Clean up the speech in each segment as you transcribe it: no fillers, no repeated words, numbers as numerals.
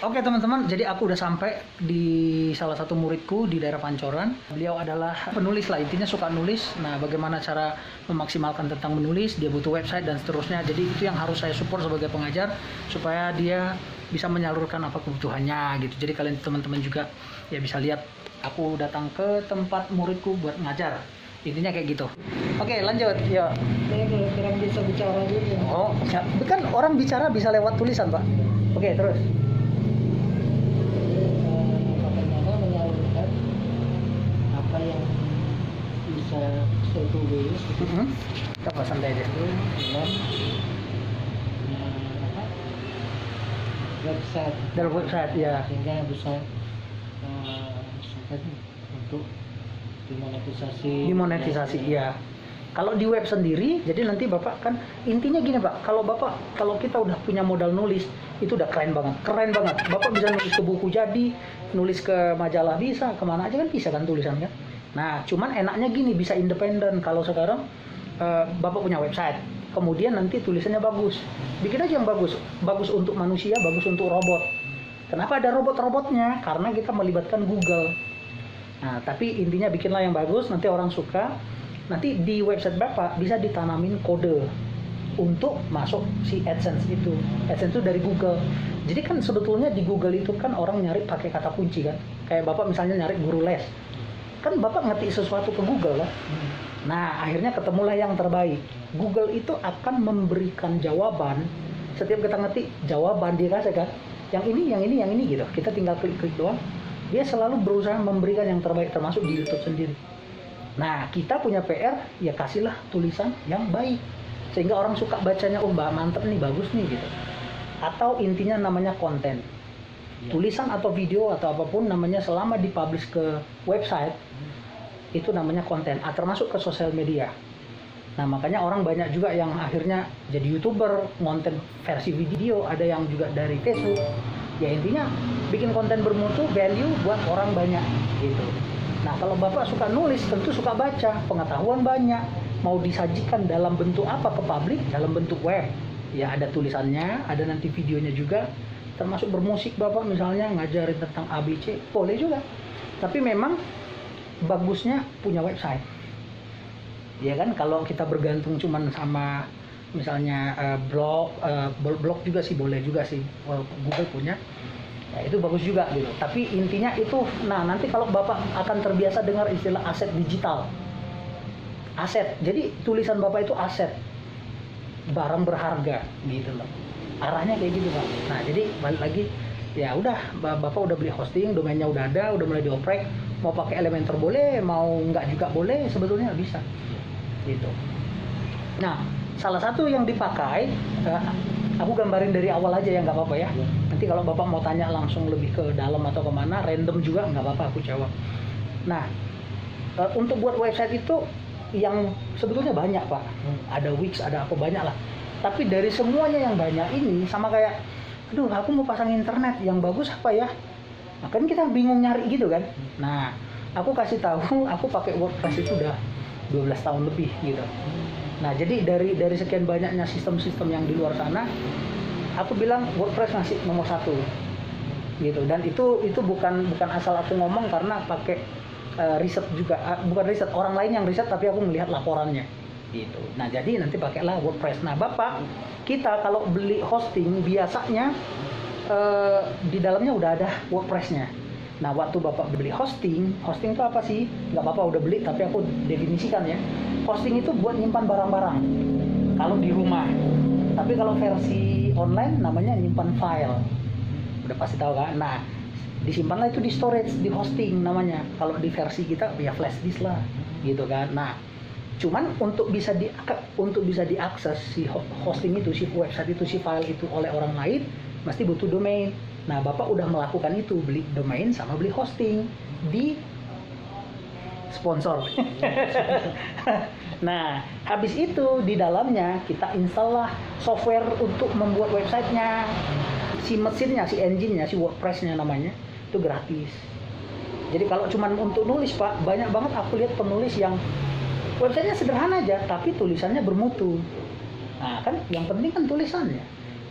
Oke teman-teman, jadi aku udah sampai di salah satu muridku di daerah Pancoran. Beliau adalah penulis lah, intinya suka nulis. Nah, bagaimana cara memaksimalkan tentang menulis, dia butuh website dan seterusnya. Jadi itu yang harus saya support sebagai pengajar supaya dia bisa menyalurkan apa kebutuhannya gitu. Jadi kalian teman-teman juga ya bisa lihat aku datang ke tempat muridku buat ngajar. Intinya kayak gitu. Oke, lanjut. Yuk. Saya kurang bisa bicara gitu. Oh, kan orang bicara bisa lewat tulisan, Pak. Oke, terus. Bagaimana menyalurkan apa yang bisa saya tulis gitu. Apa santai aja. Dengan apa, website. Dalam website ya. Sehingga bisa misalkan untuk Dimonetisasi ya. Kalau di web sendiri, jadi nanti Bapak kan intinya gini Pak, kalau kita udah punya modal nulis, itu udah keren banget. Bapak bisa nulis ke buku jadi, nulis ke majalah bisa, kemana aja kan bisa kan tulisan kan. Nah, cuman enaknya gini, bisa independen. Kalau sekarang Bapak punya website, kemudian nanti tulisannya bagus, bikin aja yang bagus untuk manusia, bagus untuk robot. Kenapa ada robot-robotnya? Karena kita melibatkan Google. Nah, tapi intinya bikinlah yang bagus, nanti orang suka. Nanti di website Bapak bisa ditanamin kode untuk masuk si AdSense itu. AdSense itu dari Google. Jadi kan sebetulnya di Google itu kan orang nyari pakai kata kunci kan. Kayak Bapak misalnya nyari guru les. Kan Bapak ngetik sesuatu ke Google lah. Nah, akhirnya ketemulah yang terbaik. Google itu akan memberikan jawaban. Setiap kita ngetik jawaban dia kasih kan. Yang ini gitu. Kita tinggal klik-klik doang. Dia selalu berusaha memberikan yang terbaik, termasuk di YouTube sendiri. Nah, kita punya PR, ya kasihlah tulisan yang baik. Sehingga orang suka bacanya, oh mbak mantep nih, bagus nih gitu. Atau intinya namanya konten. Tulisan atau video atau apapun namanya selama dipublish ke website, itu namanya konten. Termasuk ke sosial media. Nah, makanya orang banyak juga yang akhirnya jadi YouTuber, konten versi video, ada yang juga dari Facebook. Ya intinya bikin konten bermutu, value buat orang banyak gitu. Nah, kalau Bapak suka nulis, tentu suka baca, pengetahuan banyak. Mau disajikan dalam bentuk apa ke publik? Dalam bentuk web. Ya ada tulisannya, ada nanti videonya juga. Termasuk bermusik Bapak misalnya ngajarin tentang ABC, boleh juga. Tapi memang bagusnya punya website. Ya kan, kalau kita bergantung cuman sama misalnya blog juga sih boleh juga sih, Google punya. Ya, itu bagus juga gitu. Tapi intinya itu, nah nanti kalau Bapak akan terbiasa dengar istilah aset digital. Aset, jadi tulisan Bapak itu aset, barang berharga gitu loh. Arahnya kayak gitu Pak. Nah jadi balik lagi, ya udah Bapak udah beli hosting, domainnya udah ada, udah mulai dioprek. Mau pakai Elementor boleh, mau nggak juga boleh, sebetulnya bisa gitu. Nah, salah satu yang dipakai, aku gambarin dari awal aja ya, nggak apa-apa ya. Nanti kalau Bapak mau tanya langsung lebih ke dalam atau kemana, random juga nggak apa-apa, aku jawab. Nah, untuk buat website itu yang sebetulnya banyak Pak. Ada Wix, ada apa, banyak lah. Tapi dari semuanya yang banyak ini, sama kayak, aduh aku mau pasang internet, yang bagus apa ya? Nah, kan kita bingung nyari gitu kan. Nah, aku kasih tahu, aku pakai WordPress itu udah 12 tahun lebih gitu. Nah, jadi dari sekian banyaknya sistem-sistem yang di luar sana, aku bilang WordPress masih nomor 1 gitu. Dan itu bukan asal aku ngomong, karena pakai riset juga, bukan riset orang lain yang riset, tapi aku melihat laporannya gitu. Nah, jadi nanti pakailah WordPress. Nah, Bapak, kita kalau beli hosting biasanya di dalamnya udah ada WordPress-nya. Nah, waktu Bapak beli hosting itu apa sih? Nggak apa-apa udah beli, tapi aku definisikan ya. Hosting itu buat nyimpan barang-barang kalau di rumah. Tapi kalau versi online namanya nyimpan file. Udah pasti tahu kan? Nah, disimpanlah itu di storage, di hosting namanya. Kalau di versi kita ya flash disk lah, gitu kan. Nah, cuman untuk bisa diakses si hosting itu, si website itu, si file itu oleh orang lain, mesti butuh domain. Nah, Bapak udah melakukan itu, beli domain sama beli hosting di sponsor. Nah, habis itu di dalamnya kita install lah software untuk membuat websitenya, si mesinnya, si engine-nya, si WordPress-nya namanya, itu gratis. Jadi kalau cuman untuk nulis Pak, banyak banget aku lihat penulis yang websitenya sederhana aja, tapi tulisannya bermutu. Nah kan yang penting kan tulisannya.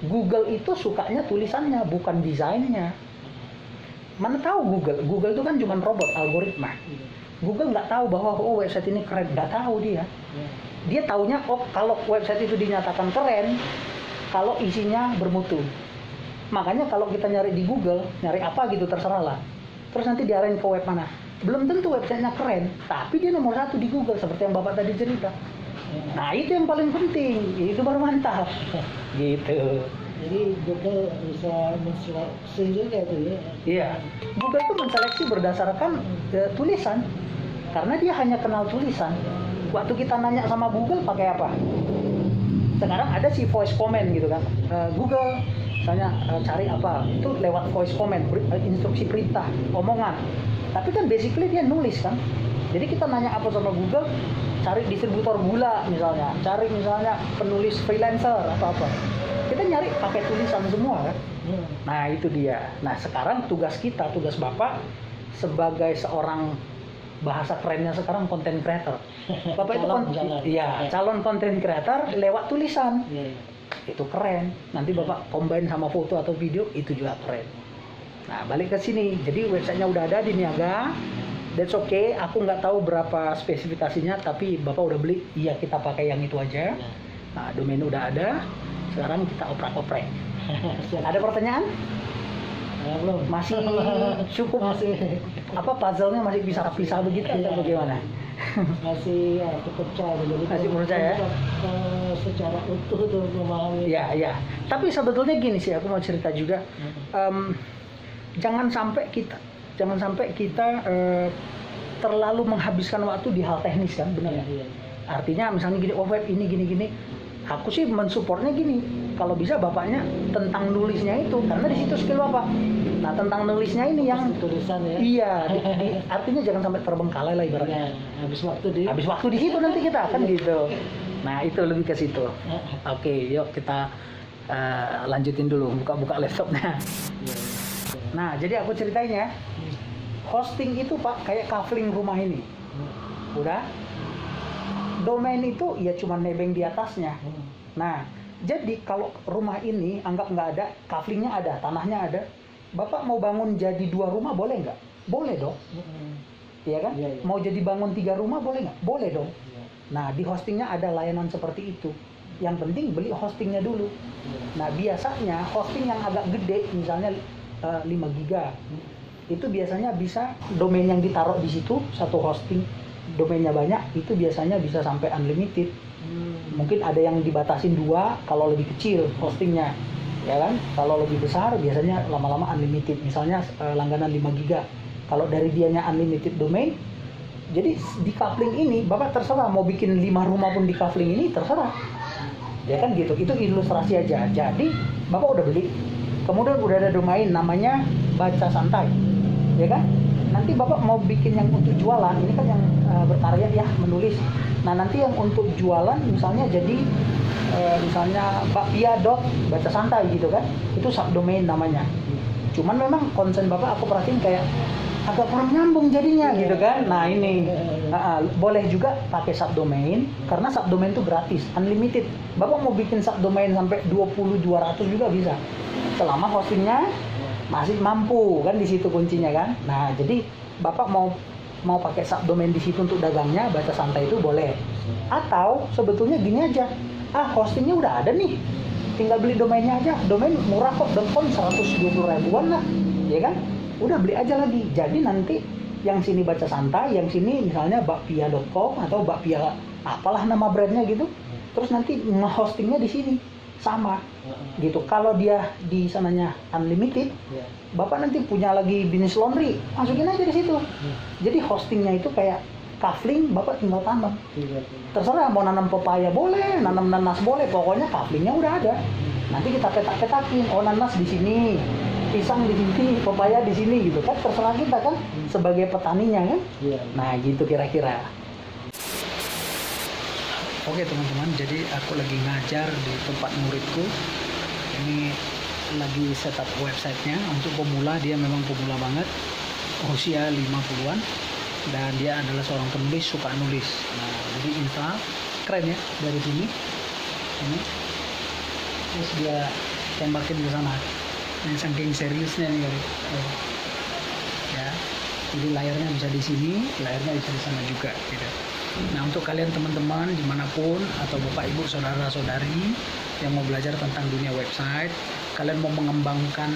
Google itu sukanya tulisannya, bukan desainnya. Mana tahu Google itu kan cuma robot, algoritma. Iya. Google nggak tahu bahwa website ini keren, nggak tahu dia. Iya. Dia taunya kalau website itu dinyatakan keren, kalau isinya bermutu. Makanya kalau kita nyari di Google, nyari apa gitu terserah lah. Terus nanti diarahin ke web mana. Belum tentu websitenya keren, tapi dia nomor 1 di Google seperti yang Bapak tadi cerita. Nah itu yang paling penting, itu baru mantap. Gitu. Jadi Google bisa menseleksi juga tuh ya. Iya, Google itu menseleksi berdasarkan tulisan, karena dia hanya kenal tulisan. Waktu kita nanya sama Google pakai apa? Sekarang ada si voice comment gitu kan. Google, misalnya cari apa? Itu lewat voice comment, instruksi perintah, omongan. Tapi kan basically dia nulis kan. Jadi kita nanya apa sama Google, cari distributor gula misalnya, cari misalnya penulis freelancer atau apa. Kita nyari pakai tulisan semua kan. Nah itu dia. Nah sekarang tugas Bapak sebagai seorang, bahasa kerennya sekarang content creator. Bapak itu calon content creator lewat tulisan. Itu keren. Nanti Bapak combine sama foto atau video, itu juga keren. Nah balik ke sini. Jadi websitenya udah ada di Niaga. That's okay. Aku nggak tahu berapa spesifikasinya, tapi Bapak udah beli. Iya kita pakai yang itu aja. Nah domain udah ada. Sekarang kita oprek-oprek. Ada pertanyaan? Belum. Masih cukup? Masih. Apa puzzle-nya masih bisa pisah begitu atau bagaimana? Masih terpecah. Jadi masih percaya? Secara utuh tuh memahami. Ya. Tapi sebetulnya gini sih, aku mau cerita juga. Jangan sampai kita terlalu menghabiskan waktu di hal teknis kan, benar ya? Iya. Artinya misalnya gini, web ini gini. Aku sih mensupportnya gini, kalau bisa bapaknya tentang nulisnya itu, karena di situ skill bapak. Nah tentang nulisnya ini yang tulisan ya. Iya, artinya jangan sampai terbengkalai lah ibaratnya. Habis waktu di situ nanti kita akan gitu. Nah itu lebih ke situ. Oke, yuk kita lanjutin dulu, buka laptopnya. Nah jadi aku ceritain ya, hosting itu Pak kayak kafling rumah ini. Udah. Domain itu ya cuma nebeng di atasnya. Nah, jadi kalau rumah ini anggap nggak ada, kaflingnya ada, tanahnya ada, Bapak mau bangun jadi 2 rumah boleh nggak? Boleh dong. Iya kan? Iya. Mau jadi bangun 3 rumah boleh nggak? Boleh dong. Iya. Nah, di hostingnya ada layanan seperti itu. Yang penting beli hostingnya dulu. Nah, biasanya hosting yang agak gede, misalnya 5 giga, itu biasanya bisa domain yang ditaruh di situ, satu hosting, domainnya banyak, itu biasanya bisa sampai unlimited. Mungkin ada yang dibatasin 2 kalau lebih kecil hostingnya, ya kan? Kalau lebih besar biasanya lama-lama unlimited. Misalnya langganan 5 giga. Kalau dari dianya unlimited domain, jadi di coupling ini Bapak terserah mau bikin 5 rumah pun di coupling ini terserah. Ya kan gitu. Itu ilustrasi aja. Jadi Bapak udah beli. Kemudian udah ada domain namanya Baca Santai. Ya kan? Nanti Bapak mau bikin yang untuk jualan, ini kan yang berkarya ya, menulis. Nah nanti yang untuk jualan misalnya jadi misalnya bakpia.baca santai gitu kan, itu subdomain namanya. Cuman memang konsen Bapak aku perhatiin kayak agak kurang nyambung jadinya gitu kan. Nah ini boleh juga pakai subdomain, karena subdomain itu gratis, unlimited. Bapak mau bikin subdomain sampai 20-200 juga bisa, selama hostingnya masih mampu kan, di situ kuncinya kan. Nah jadi Bapak mau pakai subdomain di situ untuk dagangnya, Baca Santai itu boleh. Atau sebetulnya gini aja, hostingnya udah ada nih, tinggal beli domainnya aja. Domain murah kok, .com 120 ribuan lah, ya kan? Udah beli aja lagi. Jadi nanti yang sini Baca Santai, yang sini misalnya bakpia.com atau bakpia apalah nama brandnya gitu. Terus nanti hostingnya di sini sama gitu. Kalau dia di sananya unlimited, Bapak nanti punya lagi bisnis laundry, masukin aja di situ. Jadi hostingnya itu kayak kafling, Bapak tinggal tanam. Terserah mau nanam pepaya boleh, nanam nanas boleh, pokoknya kaflingnya udah ada. Nanti kita petak-petakin, nanas di sini, pisang di sini, pepaya di sini gitu kan, terserah kita kan sebagai petaninya kan. Nah gitu kira-kira. Oke teman-teman, jadi aku lagi ngajar di tempat muridku. Ini lagi setup websitenya untuk pemula. Dia memang pemula banget, usia 50-an, dan dia adalah seorang penulis, suka nulis. Nah jadi install, keren ya dari sini ini. Terus dia tembakin ke sana. Yang saking seriusnya nih kali. Ya, jadi layarnya bisa di sini, layarnya bisa di sana juga gitu. Nah, untuk kalian teman-teman dimanapun atau bapak ibu saudara-saudari yang mau belajar tentang dunia website, kalian mau mengembangkan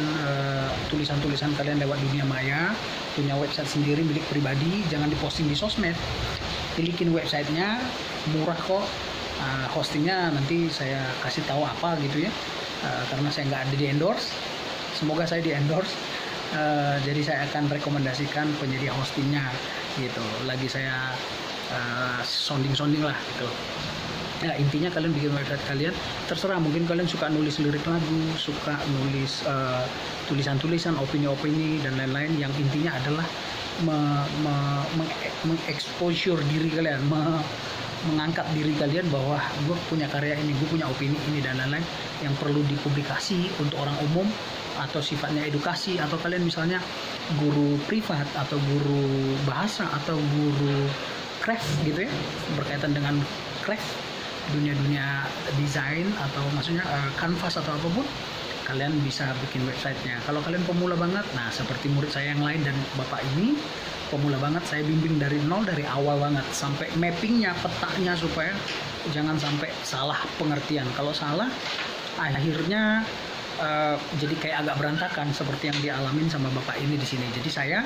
tulisan-tulisan kalian lewat dunia maya, punya website sendiri milik pribadi, jangan diposting di sosmed, milikin websitenya, murah kok. Hostingnya nanti saya kasih tahu apa gitu ya, karena saya nggak ada di endorse, semoga saya di endorse. Jadi saya akan rekomendasikan penyedia hostingnya gitu. Lagi saya sounding lah gitu. Ya, intinya kalian bikin website kalian, terserah, mungkin kalian suka nulis lirik lagu, suka nulis tulisan-tulisan, opini-opini dan lain-lain, yang intinya adalah mengeksposur diri kalian, mengangkat diri kalian bahwa gue punya karya ini, gue punya opini ini dan lain-lain yang perlu dipublikasi untuk orang umum, atau sifatnya edukasi, atau kalian misalnya guru privat atau guru bahasa atau guru craft gitu ya, berkaitan dengan craft, dunia-dunia desain atau maksudnya kanvas atau apapun, kalian bisa bikin websitenya. Kalau kalian pemula banget, nah seperti murid saya yang lain dan bapak ini pemula banget, saya bimbing dari nol, dari awal banget sampai mappingnya, petanya, supaya jangan sampai salah pengertian. Kalau salah, akhirnya jadi kayak agak berantakan seperti yang dialamin sama bapak ini di sini. Jadi saya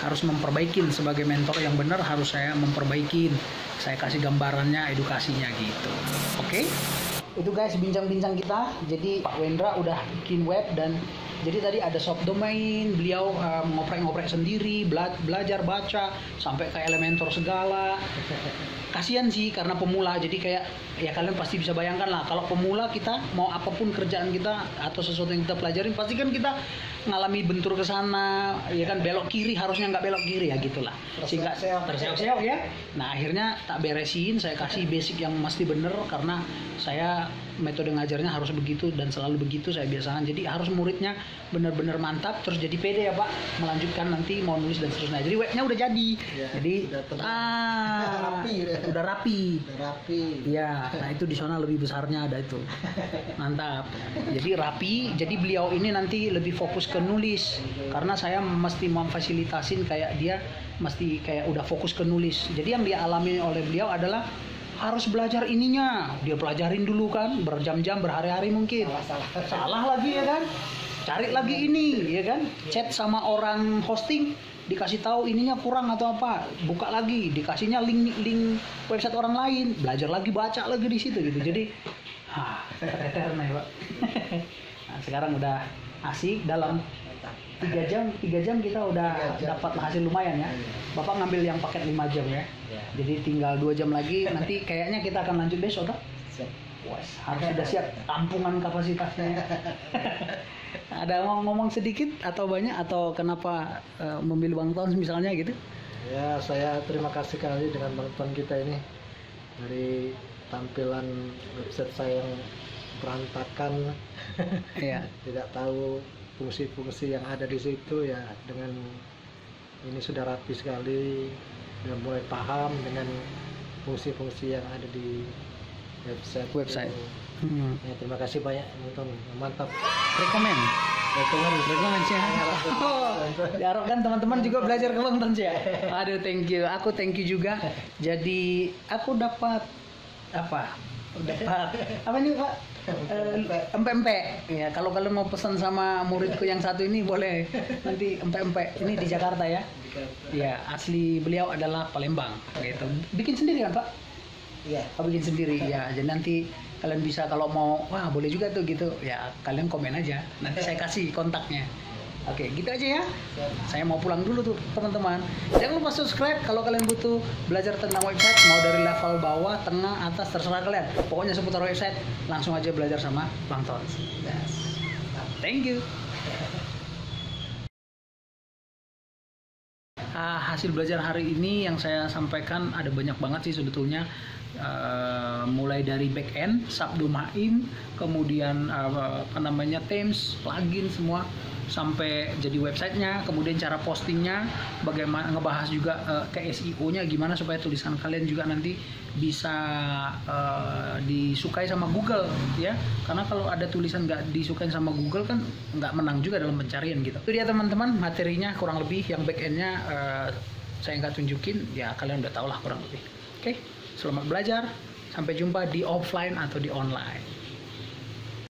harus memperbaikin, sebagai mentor yang benar harus saya memperbaikin. Saya kasih gambarannya, edukasinya gitu. Oke? Itu guys bincang-bincang kita. Jadi Pak Wendra udah bikin web, dan jadi tadi ada shop domain, beliau ngoprek-ngoprek sendiri, belajar baca sampai ke Elementor segala. Kasian sih karena pemula, jadi kayak ya kalian pasti bisa bayangkan lah, kalau pemula kita mau apapun kerjaan kita atau sesuatu yang kita pelajarin, pasti kan kita ngalami bentur ke sana, ya kan, belok kiri harusnya nggak belok kiri ya gitulah, sehingga terseok-seok ya. Nah akhirnya tak beresin, saya kasih basic yang mesti bener, karena saya metode ngajarnya harus begitu dan selalu begitu saya biasakan. Jadi harus muridnya benar-benar mantap, terus jadi pede ya Pak, melanjutkan nanti mau nulis dan seterusnya. Jadi webnya udah jadi, ya, jadi udah rapi. Ya, nah itu di sana lebih besarnya ada itu, mantap. Jadi rapi. Jadi beliau ini nanti lebih fokus ke nulis, karena saya mesti memfasilitasin kayak dia mesti kayak udah fokus ke nulis. Jadi yang dialami oleh beliau adalah harus belajar ininya, dia pelajarin dulu kan, berjam-jam, berhari-hari mungkin. Salah lagi ya kan, cari lagi ini ya kan, chat sama orang hosting, dikasih tahu ininya kurang atau apa, buka lagi, dikasihnya link website orang lain, belajar lagi, baca lagi di situ gitu. Jadi eterna ya Pak. Nah, sekarang udah asik, dalam 3 jam kita udah dapat hasil lumayan ya. Bapak ngambil yang paket 5 jam ya. Jadi tinggal 2 jam lagi, nanti kayaknya kita akan lanjut besok kan? Wes, harus sudah siap tampungan kapasitasnya. Ada ngomong sedikit atau banyak, atau kenapa memilih Bang Tons misalnya gitu? Ya, saya terima kasih sekali dengan Bang Ton kita ini. Dari tampilan website saya yang berantakan, Iya. tidak tahu fungsi-fungsi yang ada di situ, ya dengan ini sudah rapi sekali, sudah mulai paham dengan fungsi-fungsi yang ada di website. Ya, terima kasih banyak Bang, mantap. Rekomen sih. Diharapkan teman-teman juga belajar ke Bang Tons ya. Aduh, thank you. Aku thank you juga. Jadi aku dapat apa nih Pak? Empek-empek ya. Kalau kalian mau pesan sama muridku yang satu ini, boleh nanti empek-empek. Ini di Jakarta ya. Ya, asli beliau adalah Palembang gitu. Bikin sendiri kan Pak? Iya. Bikin sendiri ya. Jadi nanti kalian bisa kalau mau, wah boleh juga tuh gitu ya, kalian komen aja, nanti saya kasih kontaknya. Oke, gitu aja ya. Saya mau pulang dulu tuh teman-teman. Jangan lupa subscribe kalau kalian butuh belajar tentang website, mau dari level bawah, tengah, atas, terserah kalian. Pokoknya seputar website, langsung aja belajar sama Bang Tons. Yes. Thank you. Hasil belajar hari ini yang saya sampaikan ada banyak banget sih sebetulnya. Mulai dari back end, subdomain, kemudian themes, plugin semua. sampai jadi websitenya, kemudian cara postingnya, bagaimana ngebahas juga ke SEO-nya gimana supaya tulisan kalian juga nanti bisa disukai sama Google ya. Karena kalau ada tulisan nggak disukai sama Google kan nggak menang juga dalam pencarian gitu. Itu dia teman-teman materinya kurang lebih, yang back end-nya saya nggak tunjukin, ya kalian udah tau lah kurang lebih. Oke, selamat belajar, sampai jumpa di offline atau di online.